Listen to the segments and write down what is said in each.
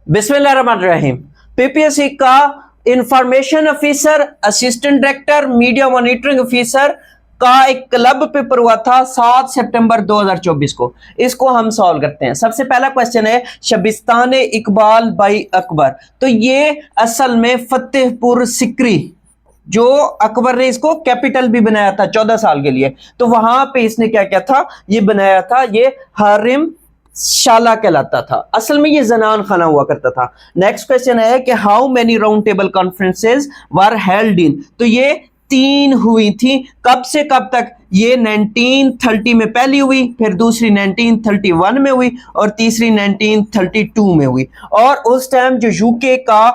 बिस्मिल्लाहिर्रहमानिर्रहीम। पीपीएससी का information officer, assistant director, media monitoring officer का एक क्लब पेपर हुआ था 7 सितंबर 2024 को। इसको हम सॉल्व करते हैं। सबसे पहला क्वेश्चन है शबिस्तान इकबाल बाई अकबर। तो ये असल में फतेहपुर सिकरी, जो अकबर ने इसको कैपिटल भी बनाया था 14 साल के लिए, तो वहां पे इसने क्या क्या था, ये बनाया था, ये हरिम शाला कहलाता था। असल में ये जनान खाना हुआ करता था। नेक्स्ट क्वेश्चन है कि how many round table conferences were held in. तो ये 3 हुई थी। कब से कब तक? ये 1930 में पहली हुई, फिर दूसरी 1931 में हुई और तीसरी 1932 में हुई। और उस टाइम जो यूके का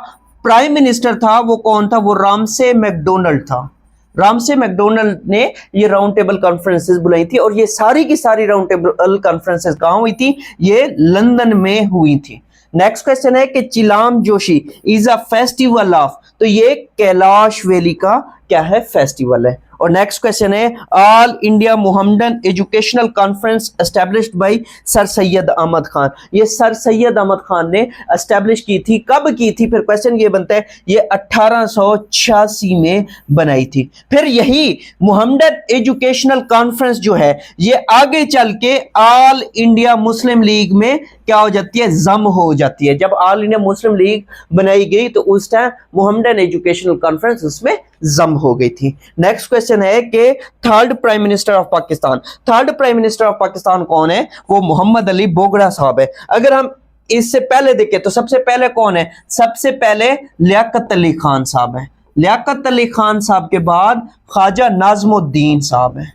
प्राइम मिनिस्टर था वो कौन था? वो रामसे मैकडोनल्ड था। रामसे मैकडोनल्ड ने ये राउंड टेबल कॉन्फ्रेंसेस बुलाई थी और ये सारी की सारी राउंड टेबल कॉन्फ्रेंसेस कहां हुई थी? ये लंदन में हुई थी। नेक्स्ट क्वेश्चन है कि Chilam Joshi is a festival of. तो ये कैलाश वैली का क्या है? फेस्टिवल है। और नेक्स्ट क्वेश्चन है All India Mohammedan Educational Conference established by Sir Syed Ahmad Khan. ये सर सैयद अहमद खान ने एस्टेब्लिश की थी। कब की थी? फिर क्वेश्चन ये बनता है, ये 1886 में बनाई थी। फिर यही मोहम्मदन एजुकेशनल कॉन्फ्रेंस जो है ये आगे चल के ऑल इंडिया मुस्लिम लीग में क्या हो जाती है? जम हो जाती है। जब ऑल इंडिया मुस्लिम लीग बनाई गई तो उस टाइम मोहम्मदन एजुकेशनल कॉन्फ्रेंस उसमें जम हो गई थी। नेक्स्ट क्वेश्चन है कि third prime minister of Pakistan. Third prime minister of Pakistan कौन है? वो मोहम्मद अली बोगड़ा साहब है। अगर हम इससे पहले देखें तो सबसे पहले कौन है? सबसे पहले लियाकत अली खान साहब है। लियाकत अली खान साहब के बाद ख्वाजा नाजमुद्दीन साहब है।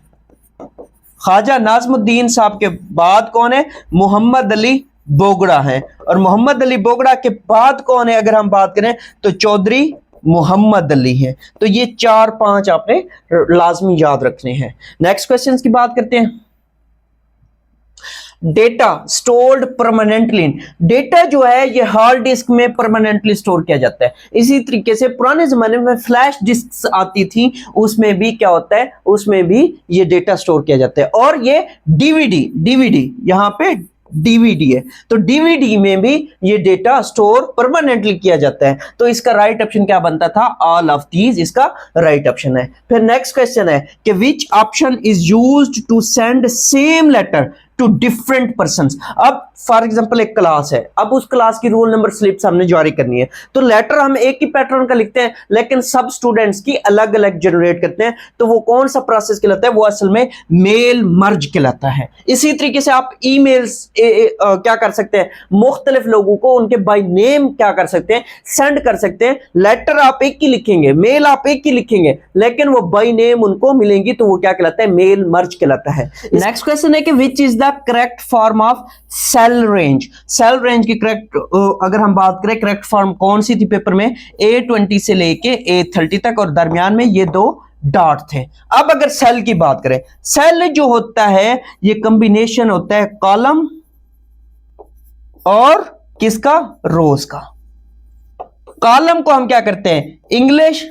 ख्वाजा नाजमुद्दीन साहब के बाद कौन है? मोहम्मद अली बोगड़ा है। और मोहम्मद अली बोगड़ा के बाद कौन है? अगर हम बात करें तो चौधरी मोहम्मद अली है। तो ये 4-5 आपने लाजमी याद रखने हैं। नेक्स्ट क्वेश्चन की बात करते हैं। Data stored permanently. डेटा जो है ये हार्ड डिस्क में परमानेंटली स्टोर किया जाता है। इसी तरीके से पुराने जमाने में फ्लैश डिस्क आती थी, उसमें भी क्या होता है? उसमें भी ये डेटा स्टोर किया जाता है। और ये डीवीडी यहां पे डीवीडी है, तो डीवीडी में भी ये डेटा स्टोर परमानेंटली किया जाता है। तो इसका राइट ऑप्शन क्या बनता था? ऑल ऑफ दीज इसका राइट ऑप्शन है। फिर नेक्स्ट क्वेश्चन है कि which option is used to send same letter to different persons. अब फॉर एग्जांपल एक क्लास है, अब उस क्लास की रोल नंबर स्लिप्स हमने जारी करनी है, तो लेटर हम एक ही पैटर्न का लिखते हैं लेकिन सब स्टूडेंट्स की अलग अलग जनरेट करते हैं। तो वो कौन सा प्रोसेस कहलाता है? वो असल में मेल मर्ज कहलाता है। इसी तरीके से आप ईमेल्स क्या कर सकते हैं? मुख्तलिफ लोगों को उनके बाय नेम क्या कर सकते हैं? सेंड कर सकते हैं। लेटर आप एक ही लिखेंगे, मेल आप एक ही लिखेंगे, लेकिन वो बाय नेम उनको मिलेंगी, तो वो क्या कहलाता है? मेल मर्ज कहलाता है। नेक्स्ट क्वेश्चन है कि which is correct form of cell range. Cell range की करेक्ट अगर हम बात करें, करेक्ट फॉर्म कौन सी थी पेपर में? A20 से लेके A30 तक और दरमियान में ये 2 डॉट थे। अब अगर सेल की बात करें, सेल जो होता है ये कॉम्बिनेशन होता है कॉलम और किसका? रोज का। कॉलम को हम क्या करते हैं? इंग्लिश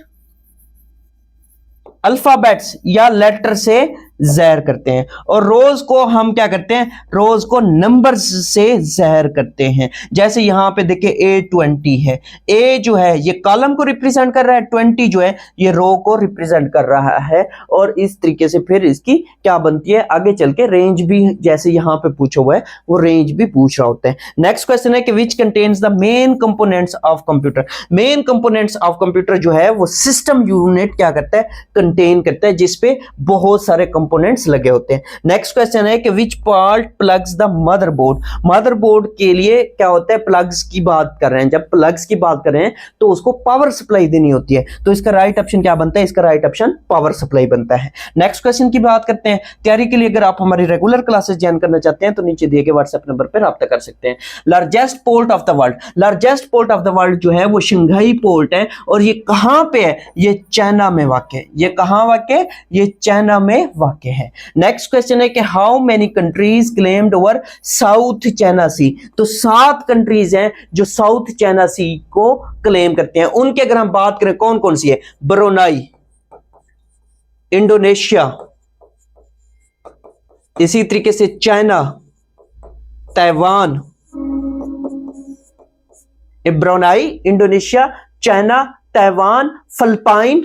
अल्फाबेट्स या लेटर से जहर करते हैं। और रोज को हम क्या करते हैं? रोज को नंबर्स से जहर करते हैं। जैसे यहां पे देखिए A20 है, A जो है ये कॉलम को रिप्रेजेंट कर रहा है, 20 जो है ये रो को रिप्रेजेंट कर रहा है। और इस तरीके से फिर इसकी क्या बनती है? आगे चल के रेंज भी, जैसे यहां पे पूछा हुआ है, वो रेंज भी पूछ रहा होता है। नेक्स्ट क्वेश्चन है कि which contains the main components of computer. Main components of computer जो है वो सिस्टम यूनिट क्या करता है? कंटेन करता है, जिसपे बहुत सारे कंपोनेंट्स लगे होते हैं। नेक्स्ट क्वेश्चन है कि which part plugs the motherboard. Motherboard के लिए क्या होता है? प्लग्स की बात कर रहे हैं। जब प्लग्स की बात कर रहे हैं तो उसको पावर सप्लाई देनी होती है, तो इसका राइट ऑप्शन क्या बनता है? इसका राइट ऑप्शन पावर सप्लाई बनता है। नेक्स्ट क्वेश्चन की बात करते हैं। तैयारी के लिए अगर आप हमारी रेगुलर क्लासेस ज्वाइन करना चाहते हैं तो नीचे दिए गए व्हाट्सएप नंबर पर राब्ता कर सकते हैं। Largest port of the world. Largest port of the world जो है वो शंघाई पोर्ट है। और ये कहां पे है? ये चाइना में वाक़ है। ये कहां वाक़ है? ये चाइना में वाक़ है। नेक्स्ट क्वेश्चन है कि how many countries claimed over South China Sea. तो 7 कंट्रीज हैं जो साउथ चाइना सी को क्लेम करते हैं। उनके अगर हम बात करें कौन कौन सी है? ब्रुनाई, इंडोनेशिया, इसी तरीके से China, Taiwan, Brunei, Indonesia, China, Taiwan, Philippine.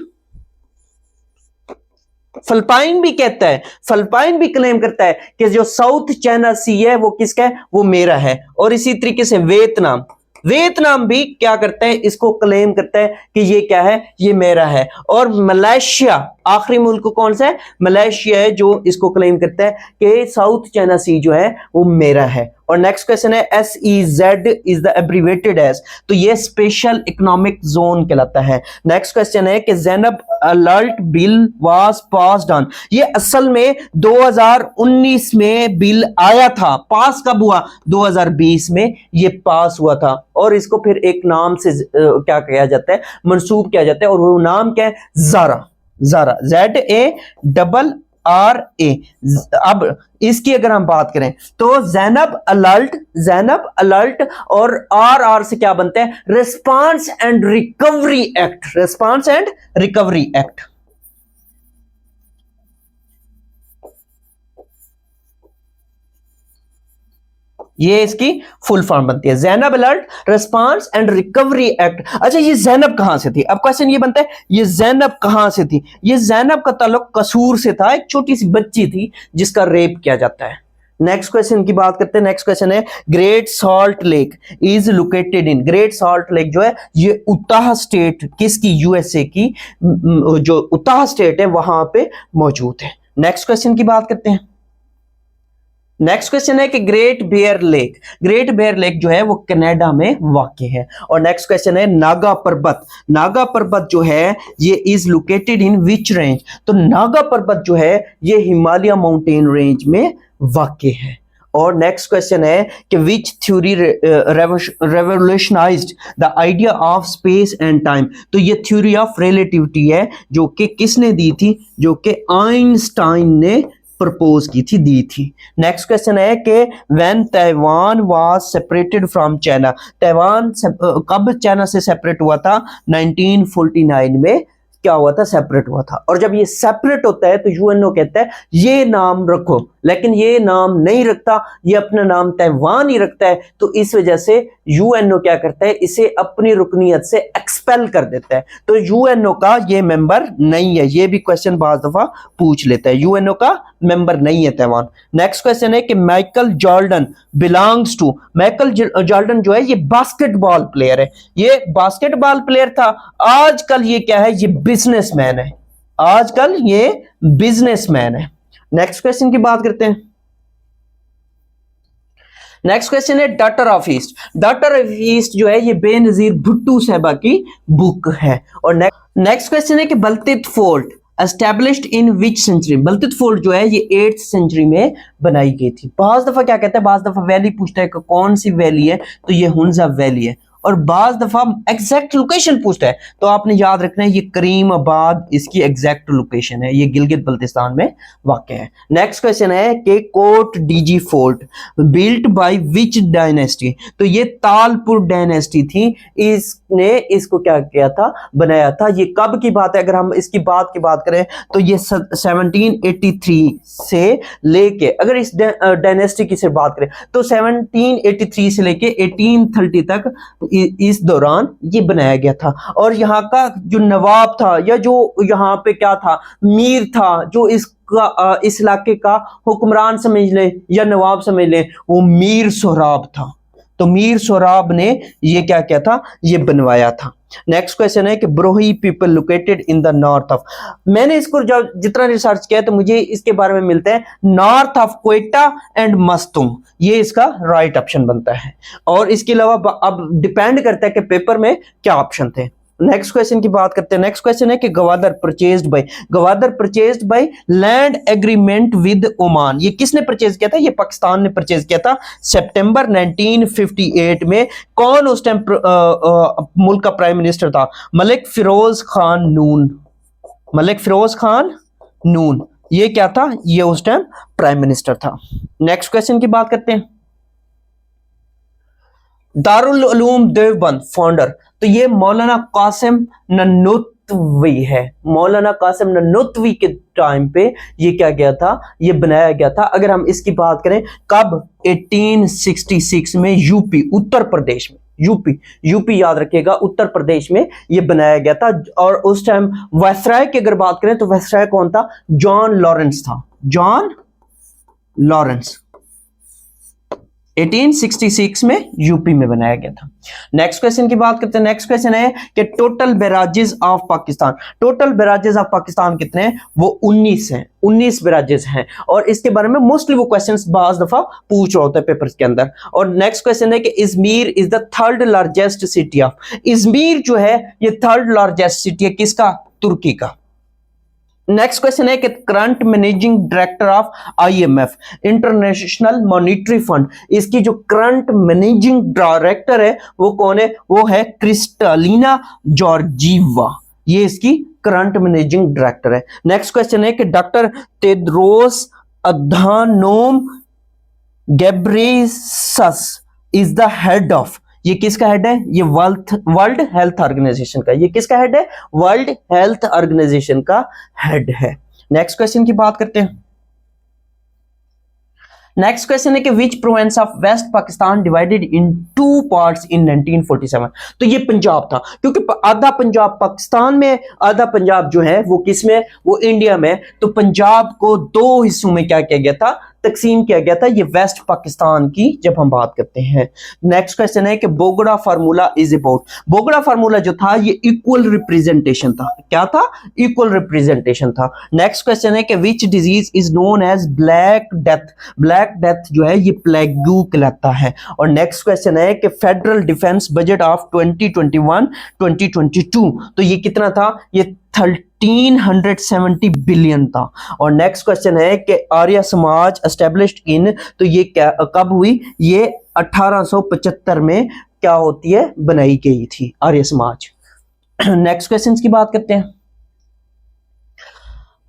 Philippine भी कहता है, फिलिपाइन भी क्लेम करता है कि जो साउथ चाइना सी है वो किसका है, वो मेरा है। और इसी तरीके से वियतनाम, वियतनाम भी क्या करता है, इसको क्लेम करता है कि ये क्या है, ये मेरा है। और मलेशिया, आखिरी मुल्क कौन सा है, मलेशिया है, जो इसको क्लेम करता है कि साउथ चाइना सी जो है वो मेरा है। और नेक्स्ट क्वेश्चन है SEZ is the abbreviated as, तो ये स्पेशल इकोनॉमिक जोन कहलाता है। नेक्स्ट क्वेश्चन है कि Zainab alert bill was passed on, ये असल में 2019 में बिल आया था, पास कब हुआ, 2020 में ये पास हुआ था। और इसको फिर एक नाम से क्या किया जाता है, मंसूब किया जाता है, और वो नाम क्या है, ज़ारा, ज़ारा, ZARRA। अब इसकी अगर हम बात करें तो ज़ैनब अलर्ट, ज़ैनब अलर्ट और RR से क्या बनता है, response and recovery act, response and recovery act. ये इसकी फुल फॉर्म बनती है, Zainab alert, response and recovery act. अच्छा, ये ज़ैनब कहां से थी, अब क्वेश्चन ये बनता है, ये ज़ैनब कहां से थी। ये ज़ैनब का ताल्लुक कसूर से था, एक छोटी सी बच्ची थी जिसका रेप किया जाता है। नेक्स्ट क्वेश्चन की बात करते हैं। नेक्स्ट क्वेश्चन है great salt lake is located in, great salt lake जो है ये उताह स्टेट, किसकी, USA की, जो उताह स्टेट है वहां पे मौजूद है। नेक्स्ट क्वेश्चन की बात करते हैं। नेक्स्ट क्वेश्चन है कि Great Bear Lake, Great Bear Lake जो है वो कनाडा में वाक़ है। और नेक्स्ट क्वेश्चन है नागा पर्वत, नागा पर्वत जो है ये is located in which range, तो नागा पर्वत जो है ये हिमालय माउंटेन रेंज में वाक़ है। और नेक्स्ट क्वेश्चन है कि which theory revolutionised the idea of space and time, तो ये थ्योरी ऑफ रिलेटिविटी है जो कि किसने दी थी, जो कि आइंस्टाइन ने प्रपोज की थी, दी थी। नेक्स्ट क्वेश्चन है कि when Taiwan was separated from China, Taiwan कब चाइना से सेपरेट हुआ था, 1949 में क्या हुआ था, सेपरेट हुआ था। और जब ये सेपरेट होता है तो UNO कहता है ये नाम रखो, लेकिन ये नाम नहीं रखता, ये अपना नाम ताइवान ही रखता है। तो इस वजह से UNO क्या करता है, इसे अपनी रुकनियत से एक्सपेल कर देता है। तो UNO का ये मेंबर नहीं है, ये भी क्वेश्चन बाज़ दफा पूछ लेता है, UNO का मेंबर नहीं है ताइवान। नेक्स्ट क्वेश्चन है कि Michael Jordan belongs to, Michael Jordan जो है ये बास्केटबॉल प्लेयर है, ये बास्केटबॉल प्लेयर था, आजकल ये क्या है, ये बिजनेसमैन है, आजकल ये बिजनेसमैन है। नेक्स्ट क्वेश्चन की बात करते हैं। नेक्स्ट क्वेश्चन है daughter of east, daughter of east जो है ये बेनजीर भुट्टो साहबा की बुक है। और नेक्स्ट क्वेश्चन है कि Baltit fort established in which century, Baltit fort जो है ये 8th सेंचुरी में बनाई गई थी। बाज दफा क्या कहता है, बाज दफा वैली पूछता है कि कौन सी वैली है, तो ये हुंजा वैली है। और बाज दफा एग्जैक्ट लोकेशन पूछता है, तो आपने याद रखना है ये करीमाबाद इसकी एग्जैक्ट लोकेशन है, ये गिलगित बल्तिस्तान में वाक़ है। नेक्स्ट क्वेश्चन है कि Kot Diji fort built by which dynasty, तो ये तालपुर डायनेस्टी थी, इसने इसको क्या किया था, बनाया था। ये कब की बात है, अगर हम इसकी बात की बात करें तो ये 1783 से लेके, अगर इस डायनेस्टी की से बात करें तो 1783 से लेके 1830 तक इस दौरान ये बनाया गया था। और यहाँ का जो नवाब था, या जो यहाँ पे क्या था, मीर था, जो इस इलाके का हुक्मरान समझ ले या नवाब समझ ले, वो मीर सोहराब था। तो मीर सोहराब ने ये क्या किया था, ये बनवाया था। नेक्स्ट क्वेश्चन है कि Brohi people located in the north of, मैंने इसको जब जितना रिसर्च किया तो मुझे इसके बारे में मिलता है नॉर्थ ऑफ क्वेटा एंड मस्तुम, ये इसका राइट ऑप्शन बनता है। और इसके अलावा अब डिपेंड करता है कि पेपर में क्या ऑप्शन थे। नेक्स्ट क्वेश्चन की बात करते हैं। नेक्स्ट क्वेश्चन है कि Gwadar purchased by land agreement with Oman, ये किसने परचेज किया था, ये पाकिस्तान ने परचेज किया था सितंबर 1958 में। कौन उस टाइम मुल्क का प्राइम मिनिस्टर था, मलिक फिरोज खान नून, मलिक फिरोज खान नून, ये क्या था, ये उस टाइम प्राइम मिनिस्टर था। नेक्स्ट क्वेश्चन की बात करते हैं। दारुल उलूम देवबंद फाउंडर, तो ये मौलाना कासिम ननूतवी है, मौलाना कासिम ननूतवी के टाइम पे ये क्या गया था, ये बनाया गया था। अगर हम इसकी बात करें कब, 1866 में यूपी उत्तर प्रदेश में, यूपी, यूपी याद रखिएगा, उत्तर प्रदेश में ये बनाया गया था। और उस टाइम वायसराय की अगर बात करें तो वायसराय कौन था? जॉन लॉरेंस था, जॉन लॉरेंस। 1866 में यूपी में बनाया गया था। नेक्स्ट क्वेश्चन की बात करते हैं। नेक्स्ट क्वेश्चन है कि total barrages of Pakistan, total barrages of Pakistan कितने हैं? वो 19 हैं, 19 बैराजेस हैं। और इसके बारे में मोस्टली वो क्वेश्चंस बाज दफा पूछ रहा होता है पेपर्स के अंदर। और नेक्स्ट क्वेश्चन है कि Izmir is the third largest city of, Izmir जो है ये थर्ड लार्जेस्ट सिटी है किसका? तुर्की का। नेक्स्ट क्वेश्चन है कि current managing director of IMF, international monetary fund, इसकी जो करंट मैनेजिंग डायरेक्टर है वो कौन है? वो है क्रिस्टालिना जॉर्जीवा, ये इसकी करंट मैनेजिंग डायरेक्टर है। नेक्स्ट क्वेश्चन है कि doctor Tedros Adhanom Ghebreyesus is the head of, ये किसका हेड है? ये वर्ल्ड हेल्थ ऑर्गेनाइजेशन का, ये किसका हेड है? वर्ल्ड हेल्थ ऑर्गेनाइजेशन का हेड है। नेक्स्ट क्वेश्चन की बात करते हैं। नेक्स्ट क्वेश्चन है कि which province of west Pakistan divided in 2 parts in 1947। तो ये पंजाब था, क्योंकि आधा पंजाब पाकिस्तान में, आधा पंजाब जो है वो किस में? वो इंडिया में। तो पंजाब को 2 हिस्सों में क्या किया गया था? तकसीम किया गया था। ये वेस्ट पाकिस्तान की जब हम बात करते हैं। नेक्स्ट क्वेश्चन है कि Bogra formula is about, Bogra formula जो था ये इक्वल रिप्रेजेंटेशन था। क्या था? इक्वल रिप्रेजेंटेशन था। नेक्स्ट क्वेश्चन है कि which disease is known as black death, black death जो है ये प्लेग्यू कहलाता है। और नेक्स्ट क्वेश्चन है कि फेडरल डिफेंस बजट ऑफ 2021-2022, तो ये कितना था? ये 1370 बिलियन था। और नेक्स्ट क्वेश्चन है कि आर्य समाज एस्टेब्लिश्ड इन, तो ये क्या कब हुई? ये 1875 में क्या होती है? बनाई गई थी आर्य समाज। नेक्स्ट क्वेश्चन की बात करते हैं।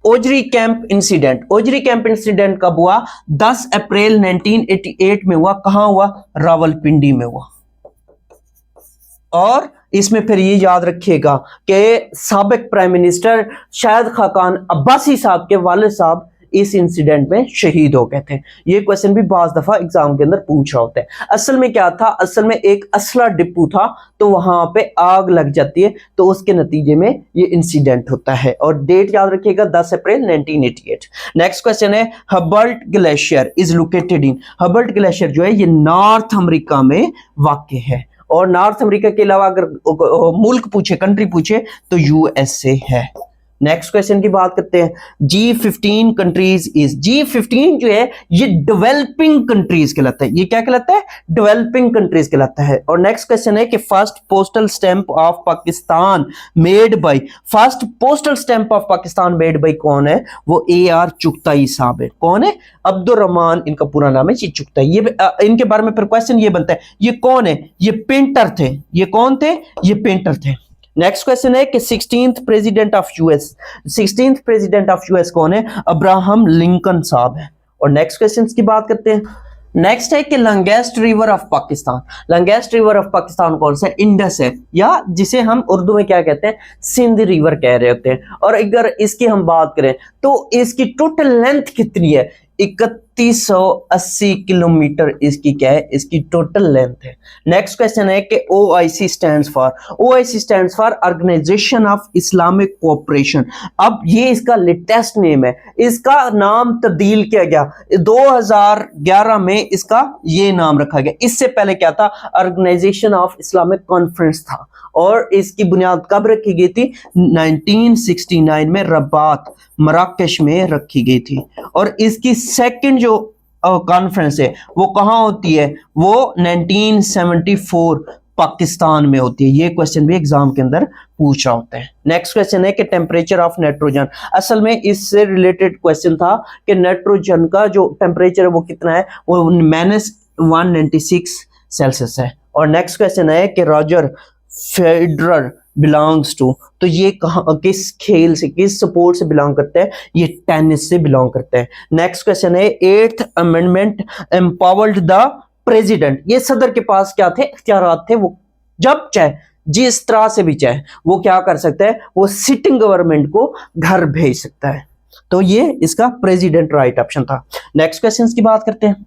Ojri camp incident, Ojri camp incident कब हुआ? 10 अप्रैल 1988 में हुआ। कहां हुआ? रावलपिंडी में हुआ। और इसमें फिर ये याद रखिएगा कि साबिक प्राइम मिनिस्टर शाहिद खाकान अब्बासी साहब के वालिद साहब इस इंसिडेंट में शहीद हो गए थे। ये क्वेश्चन भी बाज दफा एग्जाम के अंदर पूछ रहा होता है। असल में क्या था? असल में एक असला डिपो था, तो वहां पे आग लग जाती है, तो उसके नतीजे में ये इंसिडेंट होता है। और डेट याद रखिएगा 10 अप्रैल 1988। नेक्स्ट क्वेश्चन है Hubbard glacier is located in, Hubbard glacier जो है ये नॉर्थ अमेरिका में वाक़ है। और नॉर्थ अमेरिका के अलावा अगर मुल्क पूछे, कंट्री पूछे, तो यूएसए है। नेक्स्ट क्वेश्चन की बात करते हैं। G15 कंट्रीज इज, G15 जो है ये डेवलपिंग कंट्रीज कहलाता है। ये क्या कहलाता है? डेवलपिंग कंट्रीज कहलाता है। और नेक्स्ट क्वेश्चन है कि first postal stamp of Pakistan made by, first postal stamp of Pakistan made by कौन है? वो AR चुगताई साहब है। कौन है? अब्दुर्रहमान इनका पूरा नाम है, ये चुगताई। ये इनके बारे में फिर क्वेश्चन ये बनता है, ये कौन है? ये पेंटर थे। ये कौन थे? ये पेंटर थे। नेक्स्ट क्वेश्चन है कि 16th president of US, 16th president of US कौन है? अब्राहम लिंकन साहब है। और नेक्स्ट क्वेश्चन की बात करते हैं। नेक्स्ट है कि longest river of Pakistan, longest river of Pakistan कौन सा है? इंडस है, या जिसे हम उर्दू में क्या कहते हैं? सिंध रिवर कह रहे होते हैं। और अगर इसकी हम बात करें तो इसकी टोटल लेंथ कितनी है? 3180 किलोमीटर इसकी क्या है? इसकी टोटल लेंथ है। नेक्स्ट क्वेश्चन है कि OIC stands for, OIC stands for organisation of Islamic cooperation. अब ये इसका लेटेस्ट नेम है, इसका नाम तब्दील किया गया 2011 में, इसका ये नाम रखा गया। इससे पहले क्या था? ऑर्गेनाइजेशन ऑफ इस्लामिक कॉन्फ्रेंस था। और इसकी बुनियाद कब रखी गई थी? 1969 में रबात, मराकश में रखी गई थी। और इसकी सेकंड जो कॉन्फ्रेंस है वो कहां होती है? वो 1974 पाकिस्तान में होती है। ये क्वेश्चन भी एग्जाम के अंदर पूछा होता है। नेक्स्ट क्वेश्चन है कि टेम्परेचर ऑफ नाइट्रोजन, असल में इससे रिलेटेड क्वेश्चन था कि नाइट्रोजन का जो टेम्परेचर है वो कितना है? वो -196 सेल्सियस है। और नेक्स्ट क्वेश्चन है कि रॉजर फेडरर बिलोंग्स टू, तो ये किस खेल से, किस स्पोर्ट से बिलोंग करता है? ये टेनिस से बिलोंग करता है। नेक्स्ट क्वेश्चन है 8th amendment empowered the president, ये सदर के पास क्या थे? इख्तियारात थे, वो जब चाहे जिस तरह से भी चाहे वो क्या कर सकता है? वो सिटिंग गवर्नमेंट को घर भेज सकता है। तो ये इसका प्रेसिडेंट राइट ऑप्शन था। नेक्स्ट क्वेश्चन की बात करते हैं।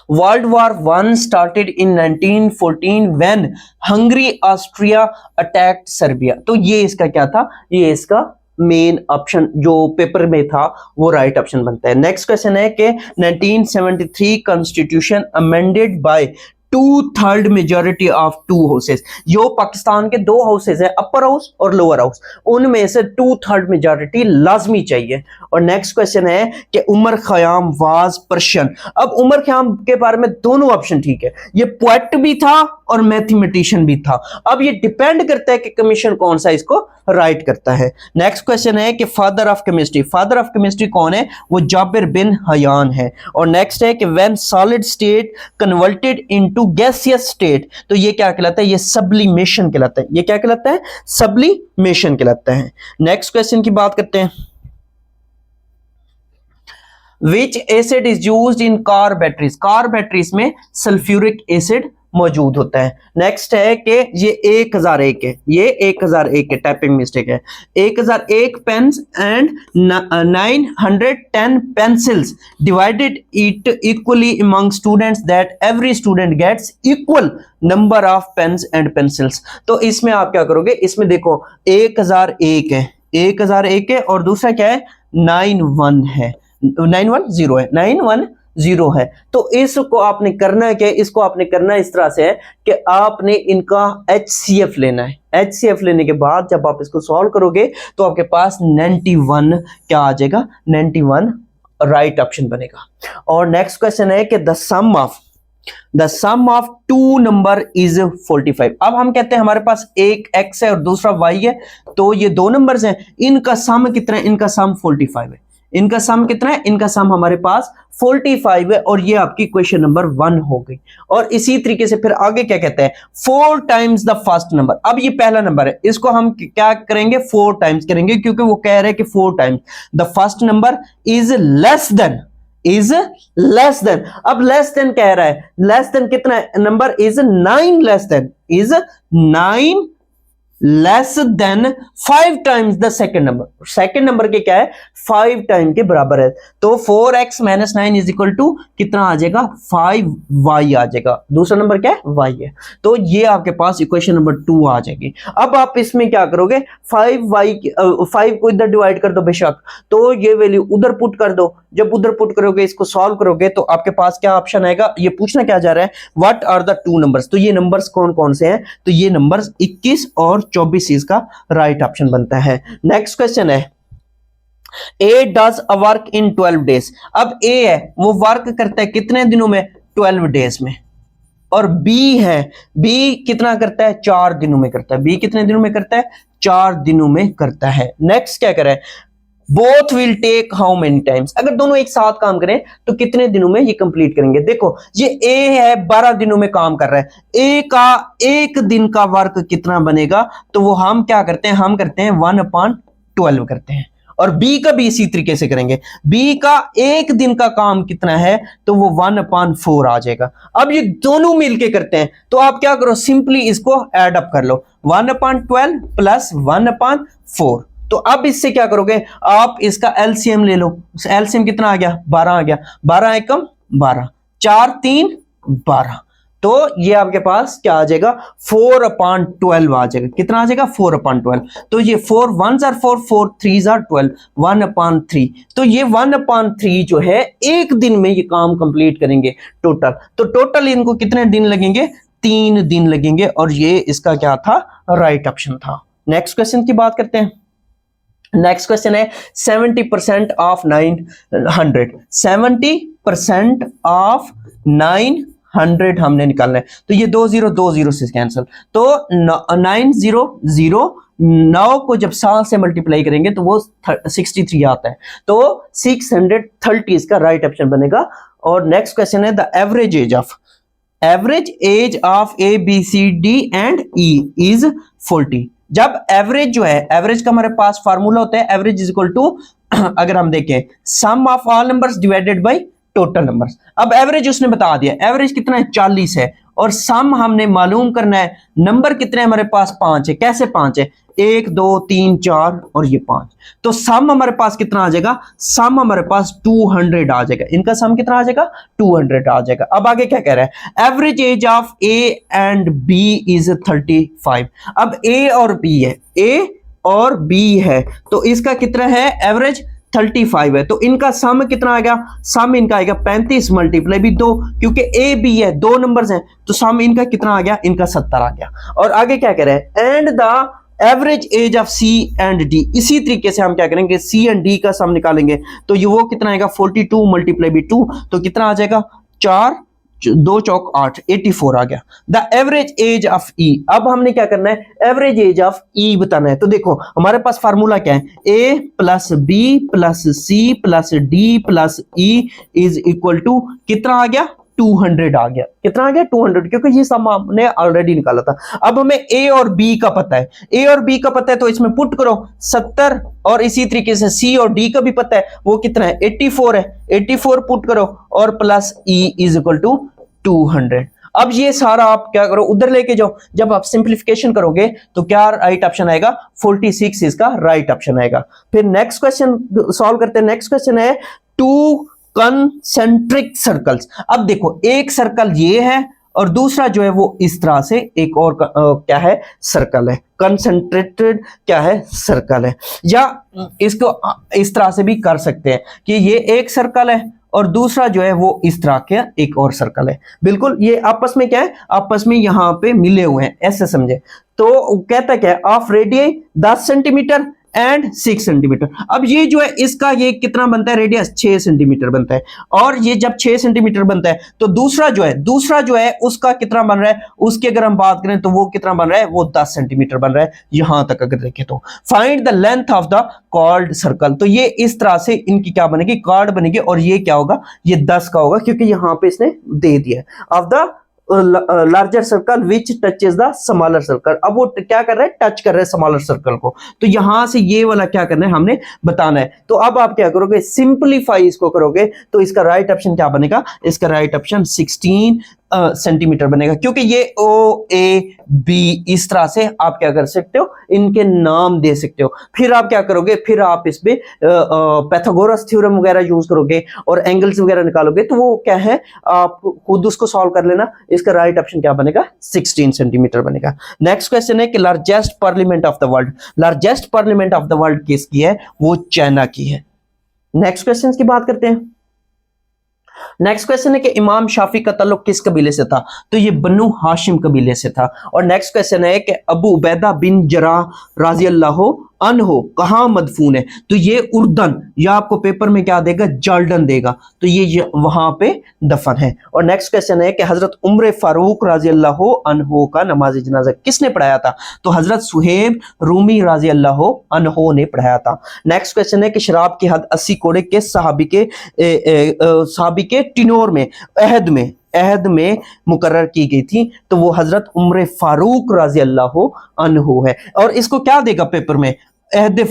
World war one started in 1914 when Hungary Austria attacked Serbia. तो ये इसका क्या था, ये इसका मेन ऑप्शन जो पेपर में था वो राइट ऑप्शन बनता है। नेक्स्ट क्वेश्चन है कि 1973 constitution amended bye 2/3 majority of 2 houses. जो पाकिस्तान के 2 हाउसेस है, अपर हाउस और लोअर हाउस, उनमें से 2/3 मेजोरिटी लाजमी चाहिए। और नेक्स्ट क्वेश्चन है कि उमर खयाम वाज पर्शियन। अब उमर खयाम के बारे में दोनों ऑप्शन ठीक है, ये पोएट भी था और मैथमेटिशियन भी था। अब ये डिपेंड करता है कि कमीशन कौन सा इसको राइट करता है। नेक्स्ट क्वेश्चन है कि father of chemistry, father of chemistry कौन है, वो जाबिर बिन हयान है। और नेक्स्ट है कि when solid state converted into gaseous state, तो ये क्या कहलाता है, ये सब्लिमेशन कहलाता है। ये क्या कहलाता है, सब्लिमेशन कहलाता है। नेक्स्ट क्वेश्चन की बात करते हैं, विच acid is used in car batteries. Car batteries में सल्फ्यूरिक एसिड मौजूद होता है। नेक्स्ट है कि ये 1001 है, ये 1001 है, टाइपिंग मिस्टेक है। 1001 pens and 910 pencils divided it equally among students that every student gets equal number of pens and pencils. तो इसमें आप क्या करोगे, इसमें देखो 1001 है, 1001 है और दूसरा क्या है 91 है, 910 है, 910 है। तो इसको आपने करना है क्या, इसको आपने करना इस तरह से है कि आपने इनका HCF लेना है। HCF लेने के बाद जब आप इसको सॉल्व करोगे तो आपके पास 91 क्या आ जाएगा, 91 राइट ऑप्शन बनेगा। और नेक्स्ट क्वेश्चन है कि the sum of 2 number is 45। अब हम कहते हैं हमारे पास एक x है और दूसरा y है, तो ये 2 नंबर्स हैं, इनका सम कितना है, इनका सम 45 है। इनका सम कितना है, इनका सम हमारे पास 45 है। और ये आपकी क्वेश्चन नंबर 1 हो गई। और इसी तरीके से फिर आगे क्या कहते हैं, 4 टाइम्स द फर्स्ट नंबर। अब ये पहला नंबर है, इसको हम क्या करेंगे, 4 टाइम्स करेंगे, क्योंकि वो कह रहे हैं कि 4 times the first number is less than. अब लेस देन कह रहा है, लेस देन कितना है, number is 9 less than 5 times the second number. Second number के क्या है, 5 टाइम के बराबर है। तो 4x - 9 इज इक्वल टू कितना आ जाएगा, 5y आ जाएगा। दूसरा नंबर क्या है, y है। तो ये आपके पास इक्वेशन नंबर 2 आ जाएगी। अब आप इसमें क्या करोगे, 5 को इधर डिवाइड कर दो बेशक, तो ये वैल्यू उधर पुट कर दो। जब उधर पुट करोगे, इसको सॉल्व करोगे, तो आपके पास क्या ऑप्शन आएगा, ये पूछना क्या जा रहा है, व्हाट आर द 2 नंबर्स। तो ये नंबर्स कौन कौन से हैं, तो ये नंबर्स 21 और 24 इसका राइट ऑप्शन बनता है। नेक्स्ट क्वेश्चन है, A does a work in 12 days। अब A है वो वर्क करता है कितने दिनों में, 12 डेज में। और B है, B कितना करता है, 4 दिनों में करता है। B कितने दिनों में करता है, 4 दिनों में करता है। नेक्स्ट क्या करे, both will take how many times. अगर दोनों एक साथ काम करें तो कितने दिनों में ये कंप्लीट करेंगे। देखो ये A है 12 दिनों में काम कर रहा है, A का 1 दिन का वर्क कितना बनेगा, तो वो हम क्या करते हैं, हम करते हैं 1/12 करते हैं। और B का भी इसी तरीके से करेंगे, B का 1 दिन का काम कितना है, तो वो 1/4 आ जाएगा। अब ये दोनों मिलके करते हैं, तो आप क्या करो, सिंपली इसको एड अप कर लो, 1/12 प्लस 1/4। तो अब इससे क्या करोगे, आप इसका एलसीएम ले लो। एलसीएम कितना आ गया, 12 आ गया, 12 एकम 12, 4 3 12। तो ये आपके पास क्या आ जाएगा, 4/12 आ जाएगा। कितना आ जाएगा, 4/12। तो ये 4 1s are 4, 4 3s are 12, 1/3। तो ये 1/3 जो है 1 दिन में ये काम कंप्लीट करेंगे टोटल। तो टोटल इनको कितने दिन लगेंगे, 3 दिन लगेंगे। और ये इसका क्या था, राइट ऑप्शन था। नेक्स्ट क्वेश्चन की बात करते हैं। नेक्स्ट क्वेश्चन है 70% ऑफ 900। 70% ऑफ 900 हमने निकालना है, तो ये 2 से कैंसिल। तो 900 9 को जब 7 से मल्टीप्लाई करेंगे तो वो 63 आता है। तो 630 इसका राइट ऑप्शन बनेगा। और नेक्स्ट क्वेश्चन है the average age of A B C D and E is 40। जब एवरेज जो है, एवरेज का हमारे पास फार्मूला होता है, एवरेज इज इक्वल टू अगर हम देखें sum of all numbers divided by total numbers. अब एवरेज उसने बता दिया, एवरेज कितना है, 40 है। और सम हमने मालूम करना है। नंबर कितने हमारे पास 5 है। कैसे 5 है? 1 2 3 4 और ये 5। तो सम हमारे पास कितना आ जाएगा? सम हमारे पास 200 आ जाएगा। इनका सम कितना आ जाएगा? 200 आ जाएगा। अब आगे क्या कह रहा है? Average age of A and B is 35। अब ए और बी है, ए और बी है, तो इसका कितना है? एवरेज 35 है। तो इनका सम कितना आ गया? सम इनका आएगा 35 मल्टीप्लाई भी 2, क्योंकि ए बी है, 2 नंबर्स हैं, तो सम इनका कितना आ गया? इनका 70 आ गया। और आगे क्या कह रहे हैं? And the average age of C and D. इसी तरीके से हम क्या करेंगे? सी एंड डी का सम निकालेंगे, तो ये वो कितना आएगा? 42 मल्टीप्लाई भी 2, तो कितना आ जाएगा? 4 2 चौक 8, 84 आ गया। द एवरेज एज ऑफ ई। अब हमने क्या करना है? एवरेज एज ऑफ ई बताना है। तो देखो हमारे पास फार्मूला क्या है? A plus B plus C plus D plus E is equal to कितना आ गया? 200 आ गया। कितना आ गया? 200, क्योंकि ये सम हमने ऑलरेडी निकाला था। अब हमें ए और बी का पता है। ए और बी का पता है तो इसमें पुट करो 70, और इसी तरीके से सी और डी का भी पता है, वो कितना है? 84 है। 84 पुट करो और plus E is equal to 200। अब ये सारा आप क्या करो? उधर लेके जाओ। जब आप सिंप्लीफिकेशन करोगे तो क्या राइट ऑप्शन आएगा? 46 इसका राइट ऑप्शन आएगा। फिर नेक्स्ट क्वेश्चन सॉल्व करते हैं। नेक्स्ट क्वेश्चन है 2 कंसेंट्रिक सर्कल्स। अब देखो एक सर्कल ये है और दूसरा जो है वो इस तरह से एक और क्या है? सर्कल है। कंसेंट्रेटेड क्या है? सर्कल है। या इसको इस तरह से भी कर सकते हैं कि ये एक सर्कल है और दूसरा जो है वो इस तरह के एक और सर्कल है। बिल्कुल ये आपस में क्या है? आपस में यहां पे मिले हुए हैं, ऐसे समझे। तो कहता क्या है? Of radius 10 centimetre and 6 centimetre. अब ये जो है इसका ये कितना बनता है? रेडियस 6 सेंटीमीटर बनता है। और ये जब 6 सेंटीमीटर बनता है तो दूसरा जो है उसका कितना बन रहा है? उसकी अगर हम बात करें तो वो कितना बन रहा है? वो 10 सेंटीमीटर बन रहा है। यहां तक अगर देखें तो find the length of the chord circle. तो ये इस तरह से इनकी क्या बनेगी? कॉर्ड बनेगी। और ये क्या होगा? ये 10 का होगा, क्योंकि यहां पे इसने दे दिया है of the larger circle which touches the smaller circle. अब वो क्या कर रहे हैं? टच कर रहे हैं स्मॉलर सर्कल को। तो यहां से ये वाला क्या करना है? हमने बताना है। तो अब आप क्या करोगे? सिंपलीफाई इसको करोगे तो इसका राइट ऑप्शन क्या बनेगा? इसका राइट ऑप्शन 16 सेंटीमीटर बनेगा, क्योंकि ये ओ ए बी इस तरह से आप क्या कर सकते हो? इनके नाम दे सकते हो। फिर आप क्या करोगे? फिर आप इसमें पैथागोरस थ्योरम वगैरह यूज करोगे और एंगल्स वगैरह निकालोगे। तो वो क्या है? आप खुद उसको सॉल्व कर लेना। इसका राइट ऑप्शन क्या बनेगा? 16 सेंटीमीटर बनेगा। नेक्स्ट क्वेश्चन है कि largest parliament of the world. Largest parliament of the world किसकी है? वो चाइना की है। नेक्स्ट क्वेश्चन की बात करते हैं। नेक्स्ट क्वेश्चन है कि इमाम शाफी का ताल्लुक किस कबीले से था? तो ये बन्नू हाशिम कबीले से था। और नेक्स्ट क्वेश्चन है कि अबू उबैदा बिन जराह राजी अल्लाह अन्हो कहां मदफून है? तो ये उर्दन, या आपको पेपर में क्या देगा? जॉर्डन देगा। तो ये वहां पे दफन है। और नेक्स्ट क्वेश्चन है कि हजरत उमर फारूक राजी अल्लाह अन्हो का नमाज जनाजा किसने पढ़ाया था? तो हजरत सुहेब रूमी राजी अल्लाह अन्हो ने पढ़ाया था। नेक्स्ट क्वेश्चन है कि शराब की हद 80 कोड़े के सहाबी के टिनोर में अहद में मुकर्रर की गई थी। तो वो हजरत उमर फारूक राजी अल्लाह अन्हु है। और इसको क्या देगा पेपर में? अहद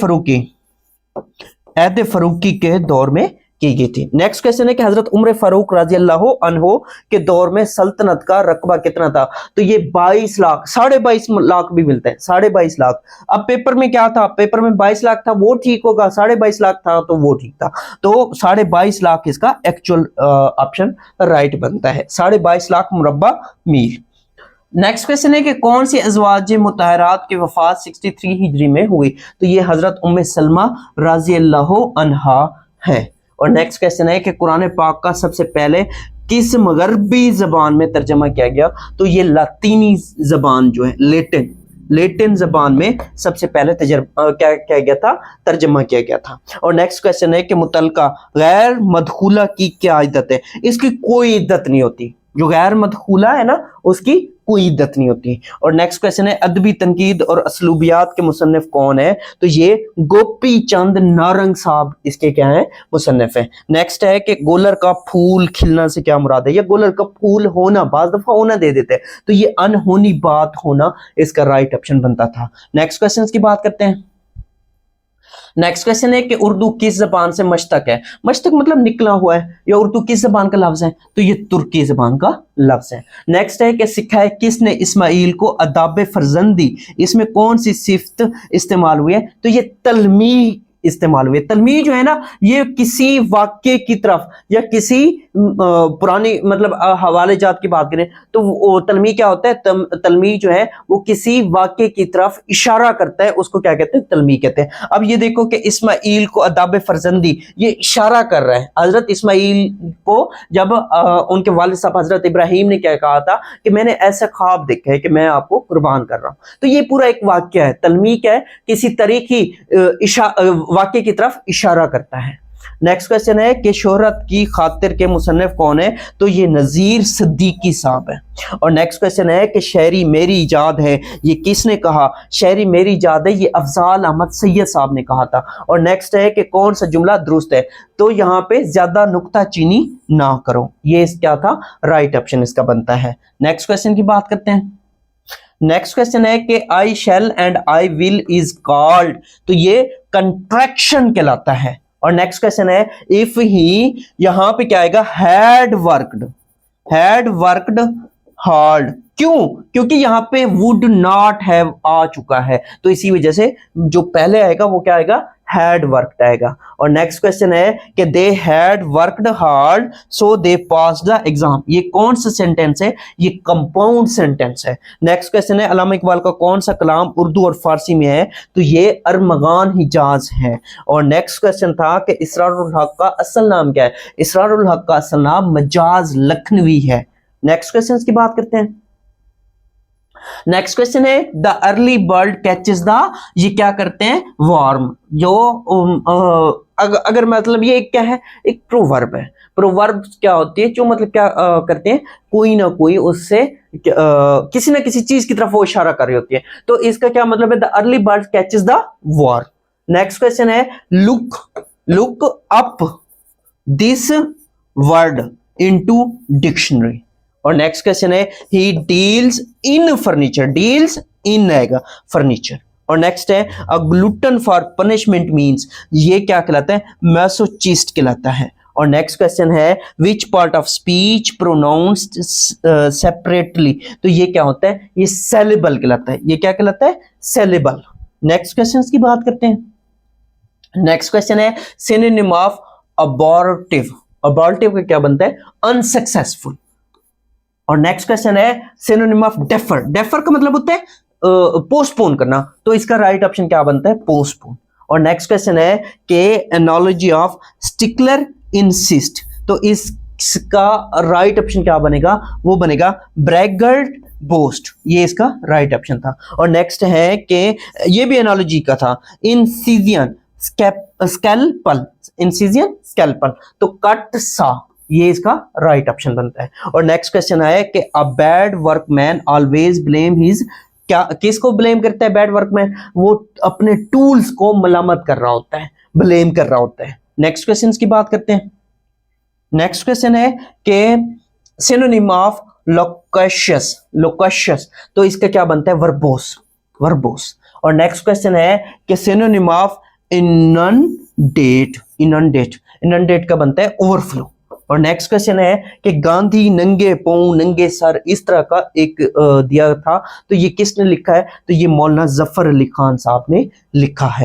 फरूकी के दौर में की गई थी। नेक्स्ट क्वेश्चन है कि हजरत उमर फारूक राजी अल्लाह अन्हु के दौर में सल्तनत का रकबा कितना था? तो ये 22 लाख, 22.5 लाख भी मिलते हैं, 22.5 लाख। अब पेपर में क्या था? पेपर में 22 लाख था, वो ठीक होगा। 22.5 लाख था तो वो ठीक था। तो 22.5 लाख इसका एक्चुअल ऑप्शन राइट बनता है। 22.5 लाख मुरब्बा मील। नेक्स्ट क्वेश्चन है कि कौन सी अज़वाज मुतहरात की वफात 63 हिजरी में हुई? तो ये हजरत उम्मे सलमा राजी अल्लाह अन्हा है। और नेक्स्ट क्वेश्चन है कि कुरान पाक का सबसे पहले किस मगरबी जबान में तर्जमा किया गया? तो ये लातीनी जबान जो है, लेटिन जबान में सबसे पहले क्या किया गया था? तर्जमा किया गया था। और नेक्स्ट क्वेश्चन है कि मुतलका गैर मदखूला की क्या इद्दत है? इसकी कोई इद्दत नहीं होती। जो गैर मदखूला है ना, उसकी कोई इद्दत नहीं होती। और नेक्स्ट क्वेश्चन है अदबी तनकीद और असलूबियात के मुसन्निफ कौन है? तो ये गोपी चंद नारंग साहब इसके क्या है? मुसन्निफ है। नेक्स्ट है कि गोलर का फूल खिलना से क्या मुराद है? या गोलर का फूल होना, बाज दफा होना दे देते हैं, तो ये अनहोनी बात होना इसका राइट ऑप्शन बनता था। नेक्स्ट क्वेश्चन की बात करते हैं। नेक्स्ट क्वेश्चन है कि उर्दू किस जबान से मश्तक है। मश्तक मतलब निकला हुआ है, या उर्दू किस जबान का लफ्ज है, तो ये तुर्की जबान का लफ्ज है। नेक्स्ट है कि सिखाए किसने इस्माइल को अदाब फरजंदी, इसमें कौन सी सिफ्त इस्तेमाल हुई है, तो ये तलमी इस्तेमाल हुए। तलमी जो है ना, ये किसी वाक्य की तरफ या किसी पुरानी मतलब हवाले जात की बात करें तो वो तलमी क्या होता है, तलमी जो है वो किसी वाक्य की तरफ इशारा करता है, उसको क्या कहते हैं, तलमी कहते हैं। अब ये देखो कि इस्माइल को अदाब फरजंदी, ये इशारा कर रहा है हजरत इस्माइल को, जब उनके वालिद साहब हजरत इब्राहिम ने क्या कहा था कि मैंने ऐसा ख्वाब देखा है कि मैं आपको कुर्बान कर रहा हूं, तो ये पूरा एक वाक्य है। तलमी क्या है, किसी तरीके वाक्य की तरफ इशारा करता है। नेक्स्ट क्वेश्चन है कि शोहरत की खातिर के मुसन्निफ कौन है, तो ये नजीर सिद्दीकी साहब है। और नेक्स्ट क्वेश्चन है कि शायरी मेरी इजाद है, ये किसने कहा, शायरी मेरी इजाद है ये अफजाल अहमद सैयद साहब ने कहा था। और नेक्स्ट है कि कौन सा जुमला दुरुस्त है, तो यहाँ पे ज्यादा नुक्ता चीनी ना करो, ये क्या था, राइट ऑप्शन इसका बनता है। नेक्स्ट क्वेश्चन की बात करते हैं। नेक्स्ट क्वेश्चन है कि I shall and I will is called, तो ये कंट्रैक्शन कहलाता है। और नेक्स्ट क्वेश्चन है इफ ही, यहां पे क्या आएगा, हैड वर्कड हार्ड, क्यों, क्योंकि यहां पे वुड नॉट हैव आ चुका है, तो इसी वजह से जो पहले आएगा वो क्या आएगा, हैड वर्कड आएगा। और नेक्स्ट क्वेश्चन है कि they had worked hard so they pass the exam, ये कौन सा सेंटेंस है, ये कंपाउंड सेंटेंस है। नेक्स्ट क्वेश्चन है अल्लामा इकबाल का कौन सा कलाम उर्दू और फारसी में है, तो ये अरमगान हिजाज है। और नेक्स्ट क्वेश्चन था कि इसरारुल हक का असल नाम क्या है, इसरारुल हक का असल नाम मजाज लखनवी है। नेक्स्ट क्वेश्चन की बात करते हैं। नेक्स्ट क्वेश्चन है the early bird catches the, ये क्या करते हैं, वर्म, जो अगर मतलब ये क्या है, एक प्रोवर्ब है। प्रोवर्ब क्या होती है, जो मतलब क्या करते हैं, कोई ना कोई उससे किसी ना किसी चीज की तरफ वो इशारा कर रही होती है, तो इसका क्या मतलब है, the early bird catches the worm. Next question है look up this word into dictionary. और नेक्स्ट क्वेश्चन है he deals in furniture, deals in आएगा फर्नीचर। और नेक्स्ट है a glutton for punishment means, ये क्या कहलाता है, मैसोचिस्ट कहलाता है। और नेक्स्ट क्वेश्चन है which part of speech pronounced separately, तो ये क्या होता है, ये सेलेबल कहलाता है, ये क्या कहलाता है, सेलेबल। नेक्स्ट क्वेश्चन की बात करते हैं। नेक्स्ट क्वेश्चन है सिनोनिम ऑफ अबॉर्टिव, अबॉर्टिव का क्या बनता है, अनसक्सेसफुल। और नेक्स्ट क्वेश्चन है सिनोनिम ऑफ डेफर, डेफर का मतलब होता है पोस्टपोन करना, तो इसका राइट ऑप्शन क्या बनता है, पोस्टपोन। और नेक्स्ट क्वेश्चन है कि एनालॉजी ऑफ स्टिकलर इंसिस्ट, तो इसका राइट ऑप्शन क्या बनेगा, वो बनेगा ब्रैगर्ट बोस्ट, ये इसका राइट ऑप्शन था। और नेक्स्ट है कि ये भी एनालॉजी का था, इंसिजन स्कैल्पल, इंसिजन स्कैल्पल, तो कट सा, ये इसका राइट ऑप्शन बनता है। और नेक्स्ट क्वेश्चन है कि a bad workman always blame his, क्या किसको ब्लेम करता है बैड वर्कमैन, वो अपने टूल्स को मलामत कर रहा होता है, ब्लेम कर रहा होता है। नेक्स्ट क्वेश्चन की बात करते हैं। नेक्स्ट क्वेश्चन है कि सिनोनिम ऑफ लोकेशियस, लोकेशियस, तो इसका क्या बनता है, वर्बोस, वर्बोस। और नेक्स्ट क्वेश्चन है कि synonym of inundate, inundate, inundate का बनता है ओवरफ्लो। और नेक्स्ट क्वेश्चन है कि गांधी नंगे पांव नंगे सर, इस तरह का एक दिया था, तो ये किसने लिखा है, तो ये मौलाना जफर अली खान साहब ने लिखा है।